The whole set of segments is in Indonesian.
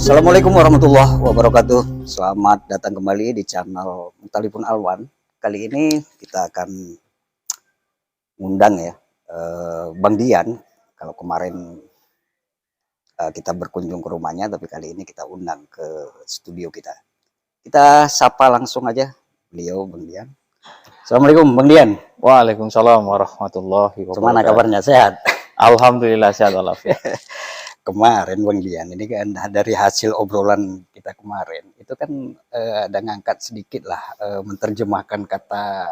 Assalamualaikum warahmatullahi wabarakatuh. Selamat datang kembali di channel Mukhtalifun Alwan. Kali ini kita akan ngundang ya Bang Dian. Kalau kemarin kita berkunjung ke rumahnya, tapi kali ini kita undang ke studio kita. Kita sapa langsung aja beliau, Bang Dian. Assalamualaikum Bang Dian. Waalaikumsalam warahmatullahi wabarakatuh. Gimana kabarnya, sehat? Alhamdulillah sehat walafiat. Kemarin Bang Dian, ini kan dari hasil obrolan kita kemarin, itu kan ada ngangkat sedikit lah, menerjemahkan kata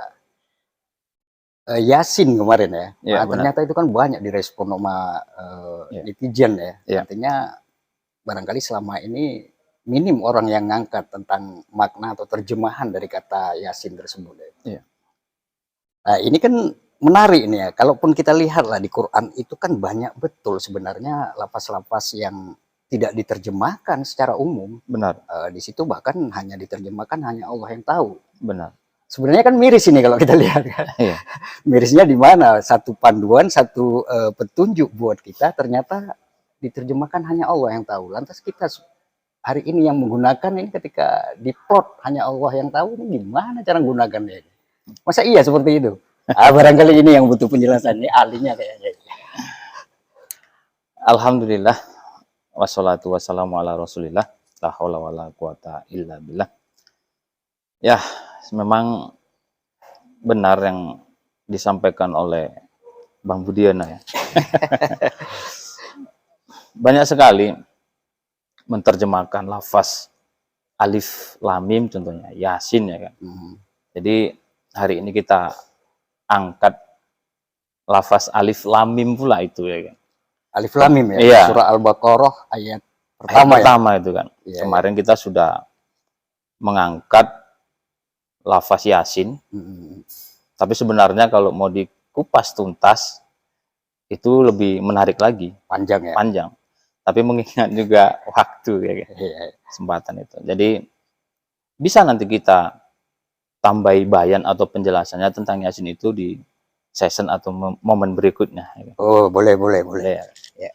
Yasin kemarin ya. Ya, Nah, ternyata itu kan banyak direspon sama netizen ya. Ya. Artinya barangkali selama ini minim orang yang ngangkat tentang makna atau terjemahan dari kata Yasin tersebut ya. Ya. Nah, ini kan menarik nih ya, kalaupun kita lihat lah di Quran itu kan banyak betul sebenarnya lapas-lapas yang tidak diterjemahkan secara umum. Benar. Di situ bahkan hanya diterjemahkan hanya Allah yang tahu. Benar. Sebenarnya kan miris ini kalau kita lihat kan. Iya. Mirisnya di mana? Satu panduan, satu petunjuk buat kita ternyata diterjemahkan hanya Allah yang tahu. Lantas kita hari ini yang menggunakan ini ketika diplot hanya Allah yang tahu, ini gimana cara menggunakannya? Masa iya seperti itu? Barangkali ini yang butuh penjelasan, ini ahlinya kayaknya. Alhamdulillah wassalatu wassalamu ala rasulillah la haula wala quwata illa billah. Ya, memang benar yang disampaikan oleh Bang Budiana ya. Banyak sekali menerjemahkan lafaz alif lam mim, contohnya Yasin ya kan. Jadi hari ini kita angkat lafaz alif lam mim pula itu ya kan. Alif lam mim ya. Iya. Surah Al-Baqarah ayat pertama itu kan. Iya, Kemarin kita sudah mengangkat lafaz Yasin. Tapi sebenarnya kalau mau dikupas tuntas itu lebih menarik lagi. Panjang ya. Panjang. Tapi mengingat juga waktu ya kan. Iya. Kesempatan itu. Jadi bisa nanti kita tambahi bayan atau penjelasannya tentang Yasin itu di session atau momen berikutnya. Oh, boleh. Ya.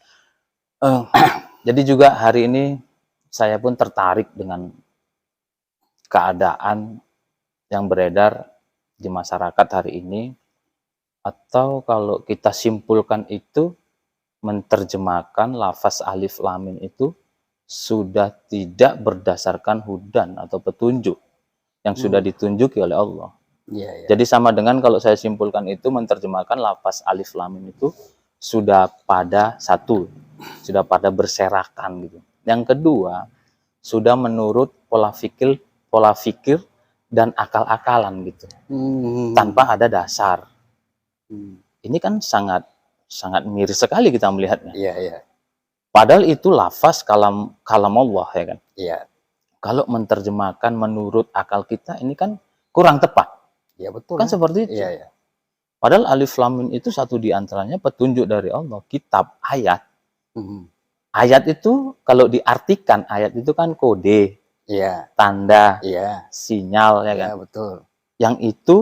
Jadi juga hari ini saya pun tertarik dengan keadaan yang beredar di masyarakat hari ini, atau kalau kita simpulkan itu menerjemahkan lafaz alif lam mim itu sudah tidak berdasarkan hudan atau petunjuk yang sudah ditunjuki oleh Allah. Iya. Jadi sama dengan kalau saya simpulkan itu menerjemahkan lafaz alif lam mim itu sudah pada satu, sudah pada berserakan gitu. Yang kedua, sudah menurut pola fikir dan akal-akalan gitu. Tanpa ada dasar. Ini kan sangat miris sekali kita melihatnya. Iya. Padahal itu lafaz kalam Allah ya kan. Iya. Kalau menerjemahkan menurut akal kita ini kan kurang tepat. Iya betul. Kan seperti itu. Iya. Padahal alif lam mim itu satu di antaranya petunjuk dari Allah, kitab, ayat. Ayat itu kalau diartikan, ayat itu kan kode, tanda, sinyal ya kan. Iya betul. Yang itu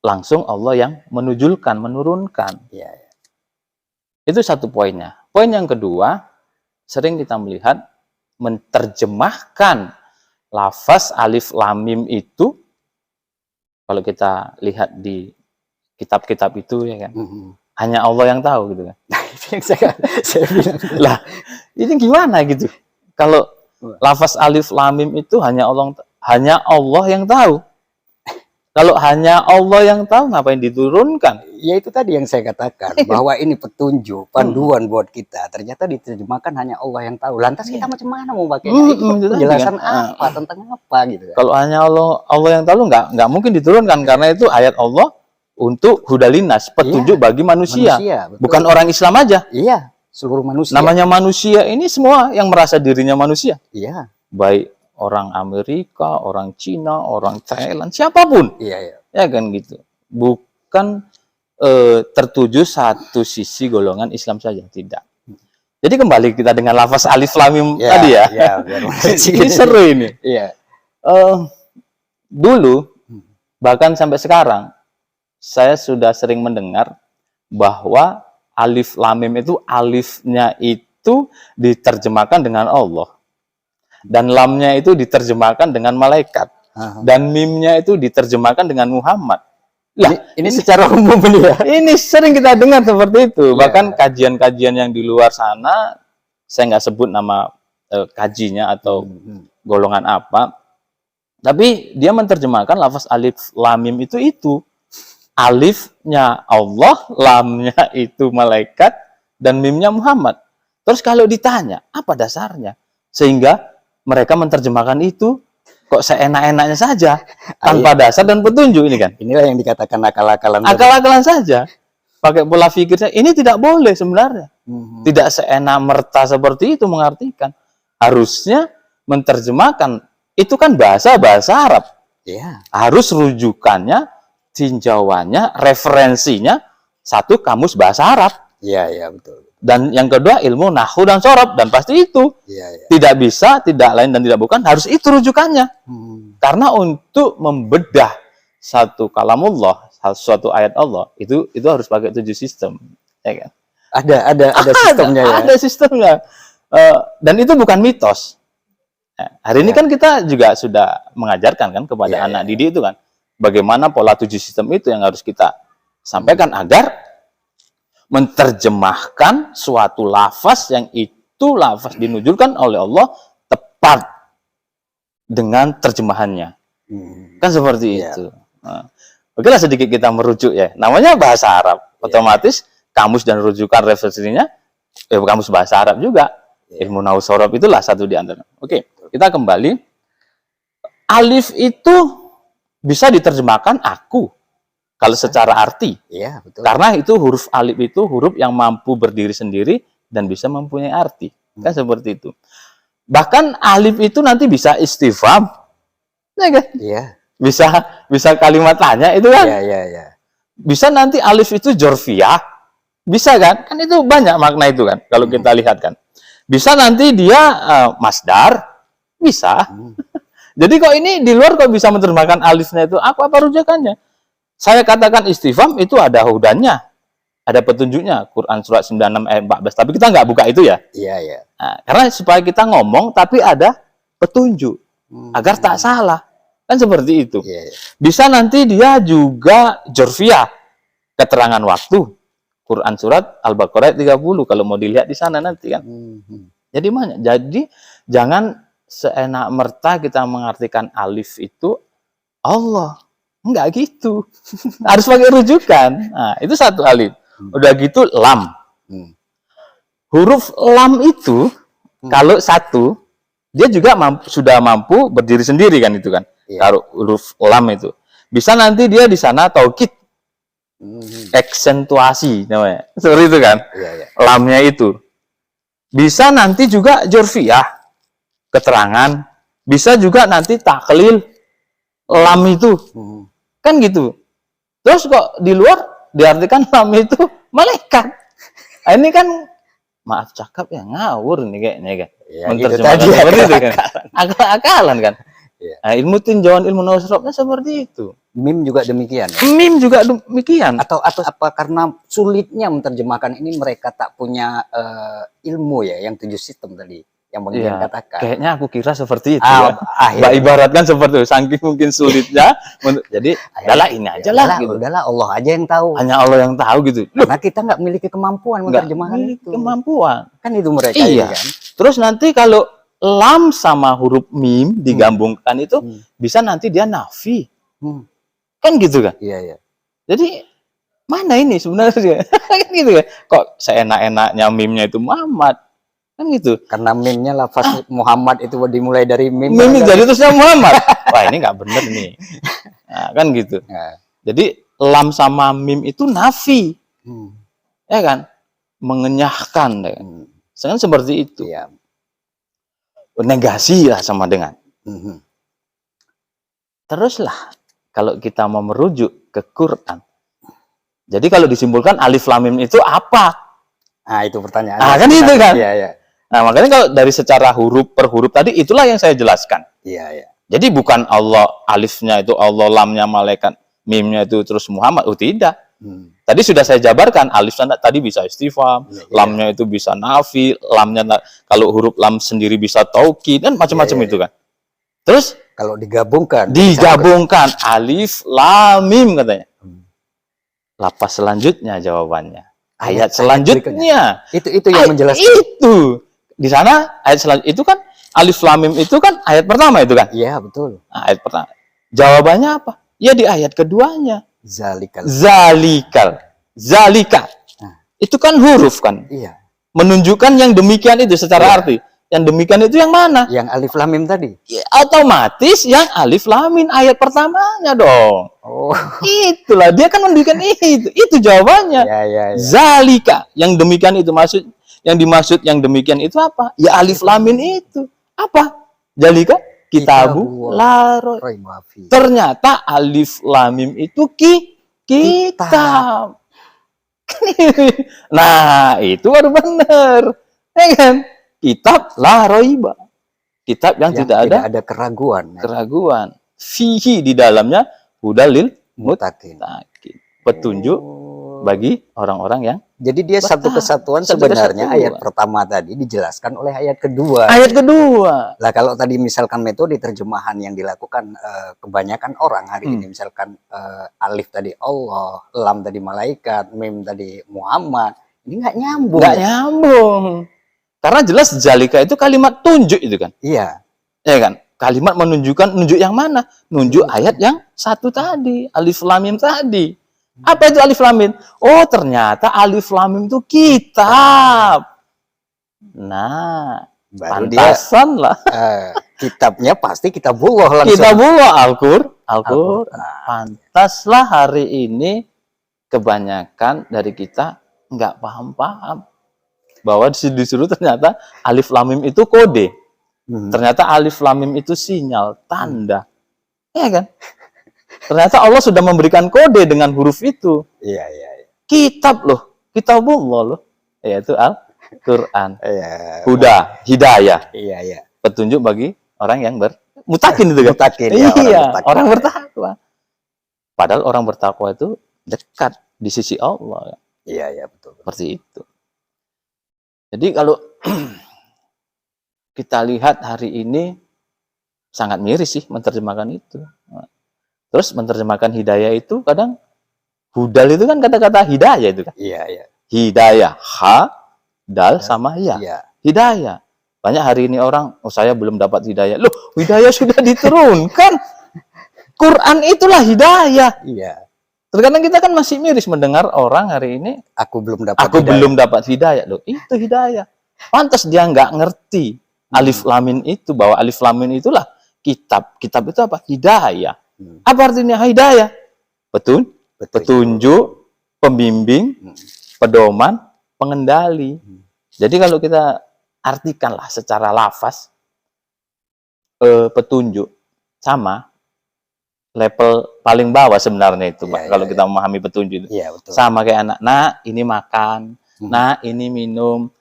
langsung Allah yang menunjukkan, menurunkan. Iya. Itu satu poinnya. Poin yang kedua, sering kita melihat menerjemahkan lafaz alif lam mim itu, kalau kita lihat di kitab-kitab itu ya kan, hanya Allah yang tahu gitu kan. Itu yang saya bilang. Lah, ini gimana gitu? Kalau lafaz alif lam mim itu hanya Allah yang tahu. Kalau hanya Allah yang tahu, ngapain diturunkan? Ya itu tadi yang saya katakan, bahwa ini petunjuk, panduan buat kita. Ternyata diterjemahkan hanya Allah yang tahu. Lantas kita macam mana mau pakai? Itu penjelasan apa, tentang apa gitu kan? Kalau hanya Allah yang tahu, nggak mungkin diturunkan. Karena itu ayat Allah untuk hudalinas, petunjuk bagi manusia. Bukan orang Islam aja. Iya, seluruh manusia. Namanya manusia ini semua yang merasa dirinya manusia. Iya. Baik orang Amerika, orang Cina, orang Thailand, siapapun. Iya. Ya kan gitu. Bukan tertuju satu sisi golongan Islam saja, tidak. Jadi kembali kita dengan lafaz alif lam mim tadi ya. Ini seru ini. Iya. Dulu bahkan sampai sekarang saya sudah sering mendengar bahwa alif lam mim itu alifnya itu diterjemahkan dengan Allah. Dan lamnya itu diterjemahkan dengan malaikat. Aha. Dan mimnya itu diterjemahkan dengan Muhammad. Lah, Ini secara umum ini ya. ini sering kita dengar seperti itu. Iya. Bahkan kajian-kajian yang di luar sana, saya nggak sebut nama kajinya atau golongan apa, tapi dia menerjemahkan lafaz alif lam mim itu. Alifnya Allah, lamnya itu malaikat, dan mimnya Muhammad. Terus kalau ditanya, apa dasarnya? Sehingga mereka menerjemahkan itu kok seenak-enaknya saja, tanpa dasar dan petunjuk ini kan. Inilah yang dikatakan akal-akalan. Akal-akalan saja. Pakai pola pikirnya, ini tidak boleh sebenarnya. Tidak seenak merta seperti itu mengartikan. Harusnya menerjemahkan, itu kan bahasa Arab. Iya. Harus rujukannya, tinjauannya, referensinya, satu kamus bahasa Arab. Iya, iya, betul. Dan yang kedua ilmu nahwu dan sorab, dan pasti itu. Iya, iya. Tidak bisa, tidak lain dan tidak bukan, harus itu rujukannya. Karena untuk membedah satu kalamullah, suatu ayat Allah, itu harus pakai 7 sistem, ya kan? Ada sistemnya ya. Ada sistemnya. Dan itu bukan mitos. Nah, hari ini kan kita juga sudah mengajarkan kan kepada anak didik itu kan, bagaimana pola 7 sistem itu yang harus kita sampaikan agar menerjemahkan suatu lafaz yang itu lafaz dinuzulkan oleh Allah tepat dengan terjemahannya. Kan seperti itu. Nah, oke lah, sedikit kita merujuk ya. Namanya bahasa Arab. Otomatis kamus dan rujukan referensinya kamus bahasa Arab juga. Ilmu nahwu sorab itulah satu di antara. Oke, kita kembali. Alif itu bisa diterjemahkan aku kalau secara arti. Iya, betul. Karena itu huruf alif itu huruf yang mampu berdiri sendiri dan bisa mempunyai arti. Kan seperti itu. Bahkan alif itu nanti bisa istifham. Ya kan? Iya. Bisa kalimat tanya itu kan. Iya, iya, iya. Bisa nanti alif itu jorfiyah. Bisa kan? Kan itu banyak makna itu kan kalau kita lihat kan. Bisa nanti dia masdar. Bisa. Jadi kok ini di luar kok bisa menerjemahkan alifnya itu apa rujukannya? Saya katakan istifham itu ada hudannya, ada petunjuknya. Quran surat 96 ayat 14. Tapi kita nggak buka itu ya. Iya, iya. Nah, karena supaya kita ngomong tapi ada petunjuk agar tak salah. Kan seperti itu. Iya, iya. Bisa nanti dia juga jorfiyah, keterangan waktu. Quran surat Al-Baqarah 30 kalau mau dilihat di sana nanti kan. Jadi mana? Jadi jangan seenak merta kita mengartikan alif itu Allah. Enggak gitu. Harus pakai rujukan. Nah, itu satu alif. Udah gitu lam. Huruf lam itu kalau satu dia juga sudah mampu berdiri sendiri kan itu kan. Kalau huruf lam itu bisa nanti dia di sana taukid, aksentuasi namanya. Seperti itu kan. Iya, iya. Lamnya itu bisa nanti juga jorfiyah, keterangan. Bisa juga nanti taklil lam itu. Kan gitu. Terus kok di luar diartikan lam itu malaikat. Nah, ini kan maaf cakap ya ngawur nih kayaknya kan. Ya, Menerjemahkan gitu seperti itu kan. Akal-akalan kan. Iya. Nah, ilmu tinjauan ilmu nahwu sorabnya seperti itu. Mim juga demikian ya? Mim juga demikian. Atau apa karena sulitnya menerjemahkan ini mereka tak punya ilmu ya yang 7 sistem tadi yang Bang Dian katakan. Kayaknya aku kira seperti itu ya. Akhirnya. Mbak ibaratkan seperti itu, saking mungkin sulitnya. Jadi, adalah ini aja lah. Gitu. Udahlah, Allah aja yang tahu. Hanya Allah yang tahu gitu. Karena kita nggak memiliki kemampuan menerjemahkan itu. Kemampuan. Kan itu mereka Iya. kan. Terus nanti kalau lam sama huruf mim digabungkan itu bisa nanti dia nafi. Kan gitu kan? Iya, iya. Jadi mana ini sebenarnya? Kan gitu kan? Kok seenak-enaknya mimnya itu Muhammad? Kan gitu. Karena mimnya lafaz Muhammad itu dimulai dari mim. Mim jadi terusnya Muhammad. Wah, ini nggak bener nih. Nah, kan gitu. Nah. Jadi lam sama mim itu nafi. Ya kan? Mengenyahkan. Ya kan? Kan seperti itu. Iya. Negasi lah sama dengan. Teruslah kalau kita mau merujuk ke Quran. Jadi kalau disimpulkan alif lam mim itu apa? Nah, itu pertanyaan. Ah, kan itu kan? Iya, iya. Nah, makanya kalau dari secara huruf per huruf tadi itulah yang saya jelaskan. Iya, iya. Jadi bukan Allah alifnya itu Allah, lamnya malaikat, mimnya itu terus Muhammad. Oh, tidak. Tadi sudah saya jabarkan, alif tadi bisa istifham, Iya, iya. lamnya itu bisa nafi, kalau huruf lam sendiri bisa taukid, dan macam-macam Iya, itu kan. Terus Kalau digabungkan, digabungkan alif lam mim katanya. Hmm. Lapas selanjutnya jawabannya. Ayat Ayat selanjutnya. itu yang menjelaskan. Itu. Di sana ayat selanjutnya itu kan alif lam mim itu kan ayat pertama itu kan. Iya, betul. Nah, ayat pertama. Jawabannya apa? Ya di ayat keduanya. Zalikal. Zalika. Nah. Itu kan huruf kan. Iya. Menunjukkan yang demikian itu secara Iya. arti. Yang demikian itu yang mana? Yang alif lam mim tadi. Ya, otomatis yang alif lam mim ayat pertamanya dong. Oh. Itulah dia kan menunjukkan itu. Itu jawabannya. Ya. Zalika. Yang demikian itu yang dimaksud yang demikian itu apa? Ya alif lam mim itu. Apa? Zalika kitabu la Raiba fi. ternyata alif lam mim itu kitab. Nah, itu baru benar. Ya kan? Kitab la raiba. Kitab yang tidak ada keraguan. Fihi di dalamnya hudalil Mutakin. muttaqin. Petunjuk bagi orang-orang yang Jadi dia satu kesatuan sebenarnya. Ayat pertama tadi dijelaskan oleh ayat kedua. Ayat kedua. Lah kalau tadi misalkan metode terjemahan yang dilakukan kebanyakan orang hari ini, misalkan alif tadi Allah, lam tadi malaikat, mim tadi Muhammad, ini nggak nyambung. Nggak nyambung. Karena jelas zalika itu kalimat tunjuk itu kan. Iya. Ya kan? Kalimat nunjuk yang mana? Nunjuk ayat yang satu tadi, alif lam mim tadi. Apa itu alif lam mim? Oh, ternyata alif lam mim itu kitab. Nah, Baru pantasan lah. Kitabnya pasti kitabullah langsung. Kitabullah Al-Qur'an. Pantaslah hari ini kebanyakan dari kita nggak paham-paham bahwa disuruh ternyata alif lam mim itu kode. Ternyata alif lam mim itu sinyal, tanda. Ya kan? Ternyata Allah sudah memberikan kode dengan huruf itu. Iya. Kitab loh, kitabullah loh. Yaitu Al-Qur'an. Iya. Huda, hidayah. Iya. Petunjuk bagi orang yang mutakin itu kan. Mutakin, ya, Iya, orang bertakwa. Padahal orang bertakwa itu dekat di sisi Allah. Iya, betul. Seperti itu. Jadi kalau kita lihat hari ini sangat miris sih menerjemahkan itu. Terus menerjemahkan hidayah itu kadang hudal itu kan kata-kata hidayah itu kan. Iya. Hidayah, dal sama ya. Iya. Hidayah. Banyak hari ini orang, saya belum dapat hidayah. Loh, hidayah sudah diturunkan. Quran itulah hidayah. Iya. Terkadang kita kan masih miris mendengar orang hari ini, Aku belum dapat hidayah. Loh, itu hidayah. Pantas dia nggak ngerti alif lam mim itu, bahwa alif lam mim itulah kitab. Kitab itu apa? Hidayah. Apa artinya hidayah? Petunjuk, pembimbing, pedoman, pengendali. Jadi kalau kita artikanlah secara lafaz, petunjuk sama level paling bawah sebenarnya itu, Pak. Kalau kita memahami petunjuk itu. Iya, betul. Sama kayak anak, nah ini makan, nah ini minum.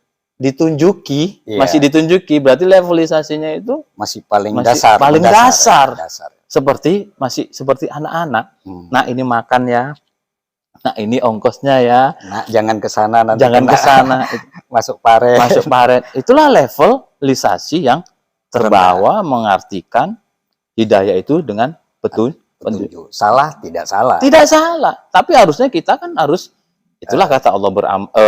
Ditunjuki, masih ditunjuki, berarti levelisasinya itu masih paling dasar. Seperti anak-anak. Nah, ini makan ya. Nah, ini ongkosnya ya. Nah, jangan ke sana nanti. Jangan ke sana. Masuk paret. Itulah levelisasi yang terbawa mengartikan hidayah itu dengan petunjuk. Salah, tidak salah. Tidak salah. Tapi harusnya kita kan harus, itulah kata Allah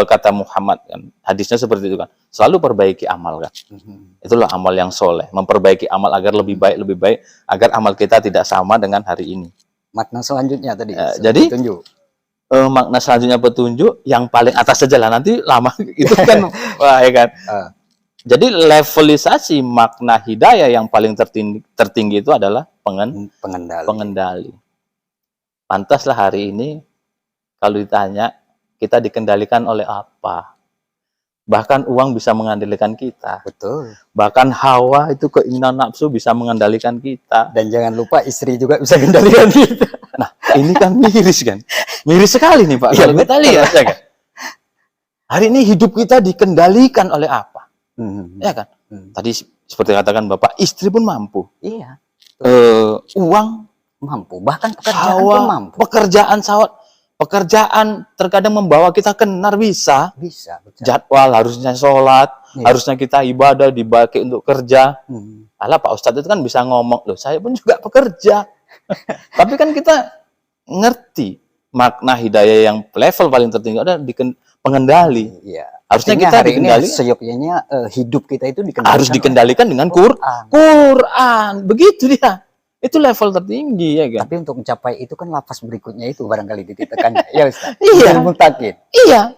kata Muhammad kan, hadisnya seperti itu kan, selalu perbaiki amal kan. Itulah amal yang soleh, memperbaiki amal agar lebih baik, agar amal kita tidak sama dengan hari ini. Makna selanjutnya tadi. Jadi petunjuk. Makna selanjutnya petunjuk yang paling atas saja lah, nanti lama itu kan. Wah, ya kan. Jadi levelisasi makna hidayah yang paling tertinggi itu adalah pengendali. Pantaslah hari ini kalau ditanya, kita dikendalikan oleh apa? Bahkan uang bisa mengendalikan kita. Betul. Bahkan hawa itu, keinginan nafsu bisa mengendalikan kita. Dan jangan lupa istri juga bisa mengendalikan kita. Nah, ini kan miris kan? Miris sekali nih Pak. Ya, kalau kita lihat, ya kan? Hari ini hidup kita dikendalikan oleh apa? Ya kan? Tadi seperti katakan Bapak, istri pun mampu. Iya. Uang mampu. Bahkan pekerjaan hawa, pun mampu. Pekerjaan sawat. Pekerjaan terkadang membawa kita kenar, bisa. Bisa. Jadwal harusnya sholat, Iya. harusnya kita ibadah, dipakai untuk kerja. Alah, Pak Ustadz itu kan bisa ngomong, loh saya pun juga pekerja. Tapi kan kita ngerti makna hidayah yang level paling tertinggi ada di pengendali. Iya. Harusnya Artinya kita hari ini dikendalikan. seyogyanya hidup kita itu dikendalikan Harus dikendalikan dengan Quran. Begitu dia. Itu level tertinggi, ya kan? Tapi untuk mencapai itu kan lapas berikutnya itu barangkali titik tekannya. Ya Ustaz. Iya. Muntakin. Iya.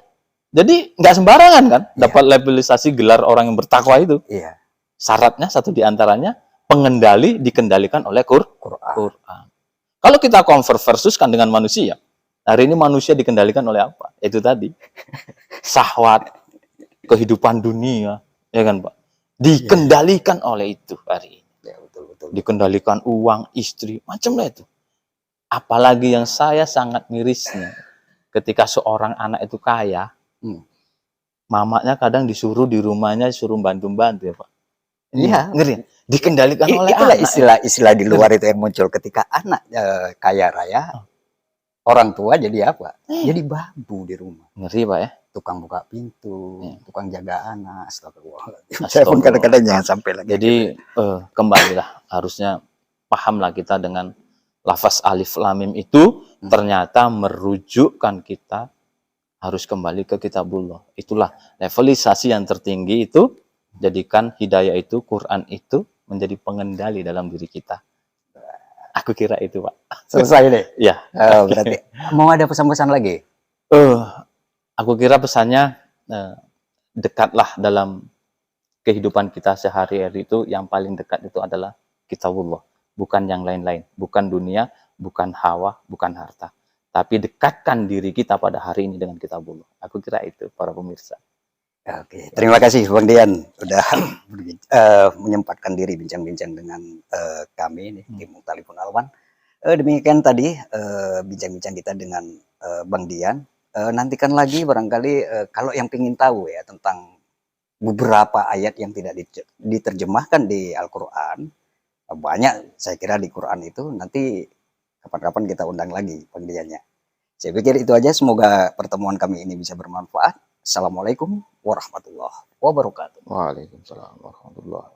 Jadi nggak sembarangan kan Iya. dapat levelisasi gelar orang yang bertakwa itu. Iya. Syaratnya satu diantaranya pengendali dikendalikan oleh Quran. Quran. Kalau kita versuskan dengan manusia, hari ini manusia dikendalikan oleh apa? Itu tadi syahwat, kehidupan dunia, ya kan Pak? Dikendalikan oleh itu hari ini. Ya, betul. Dikendalikan uang, istri, macam lah itu. Apalagi yang saya sangat mirisnya, ketika seorang anak itu kaya, mamanya kadang disuruh di rumahnya, disuruh bantu-bantu ya Pak. Iya. Ngeri. Dikendalikan oleh itulah anak. istilah di luar itu yang muncul ketika anak kaya raya, orang tua jadi apa? Jadi babu di rumah. Ngeri Pak ya. Tukang buka pintu, tukang jaga anak. Astagfirullah. Astagfirullah. Saya pun kadang-kadang jangan sampai lagi. Jadi kembalilah, harusnya pahamlah kita dengan lafaz alif lam mim itu ternyata merujukkan kita harus kembali ke kitabullah. Itulah levelisasi yang tertinggi itu, jadikan hidayah itu, Quran itu menjadi pengendali dalam diri kita. Aku kira itu Pak. Selesai deh. Ya. Berarti mau ada pesan-pesan lagi? Aku kira pesannya dekatlah dalam kehidupan kita sehari-hari itu, yang paling dekat itu adalah kitabullah, bukan yang lain-lain, bukan dunia, bukan hawa, bukan harta. Tapi dekatkan diri kita pada hari ini dengan kitabullah. Aku kira itu para pemirsa. Oke, terima kasih Bang Dian udah menyempatkan diri bincang-bincang dengan kami nih tim Mukhtalifun Alwan. Demikian tadi bincang-bincang kita dengan Bang Dian. Nantikan lagi barangkali kalau yang ingin tahu ya tentang beberapa ayat yang tidak diterjemahkan di Al-Quran, banyak saya kira di Quran itu, nanti kapan-kapan kita undang lagi Bang Diannya. Saya pikir itu aja, semoga pertemuan kami ini bisa bermanfaat. Assalamualaikum warahmatullahi wabarakatuh. Waalaikumsalam warahmatullahi wabarakatuh.